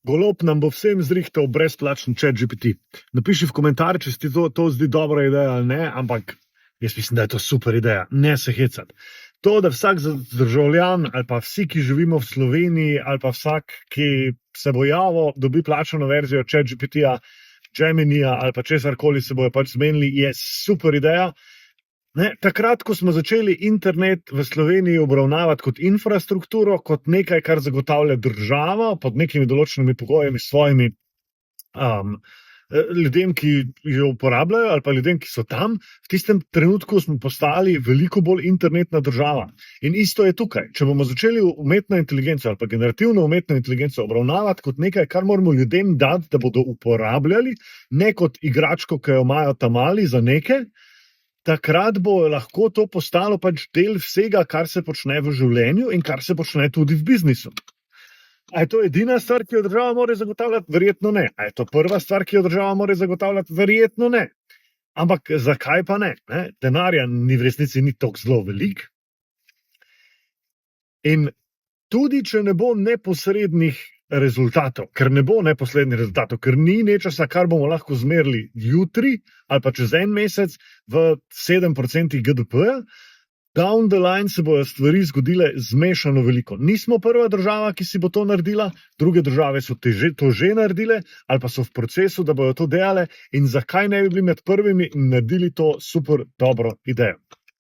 Golob nam bo vsem zrihtal brezplačen ChatGPT. Napiši v komentarje, če se ti to zdi dobra ideja ali ne, ampak jaz mislim, da je to super ideja. Ne se hecati. To, da vsak državljan ali pa vsi, ki živimo v Sloveniji, ali pa vsak, ki se bo javil, dobi plačano verzijo ChatGPT-ja, Geminija ali pa česarkoli se bojo pač zmenili, je super ideja. Takrat, ko smo začeli internet v Sloveniji obravnavati kot infrastrukturo, kot nekaj, kar zagotavlja država pod nekimi določenimi pogoji s svojimi ljudem, ki jo uporabljajo, ali pa ljudem, ki so tam, v tistem trenutku smo postali veliko bolj internetna država. In isto je tukaj. Če bomo začeli umetno inteligenco ali pa generativno umetno inteligenco obravnavati kot nekaj, kar moramo ljudem dati, da bodo uporabljali, ne kot igračko, ki jo imajo tam mali za nekaj, takrat bo lahko to postalo pač del vsega, kar se počne v življenju in kar se počne tudi v biznisu. A je to edina stvar, ki jo država mora zagotavljati? Verjetno ne. A je to prva stvar, ki jo država mora zagotavljati? Verjetno ne. Ampak zakaj pa ne? Denarja v resnici ni toliko zelo velik. In tudi, če ne bo neposrednih rezultatov, ker ne bo neposrednih rezultatov, ker ni nečesa, kar bomo lahko zmerili jutri ali pa čez en mesec v 7% GDP-ja, down the line se bojo stvari zgodile zmešano veliko. Nismo prva država, ki si bo to naredila, druge države so to že naredile ali pa so v procesu, da bojo to delale, in zakaj ne bi bili med prvimi in naredili to super dobro idejo.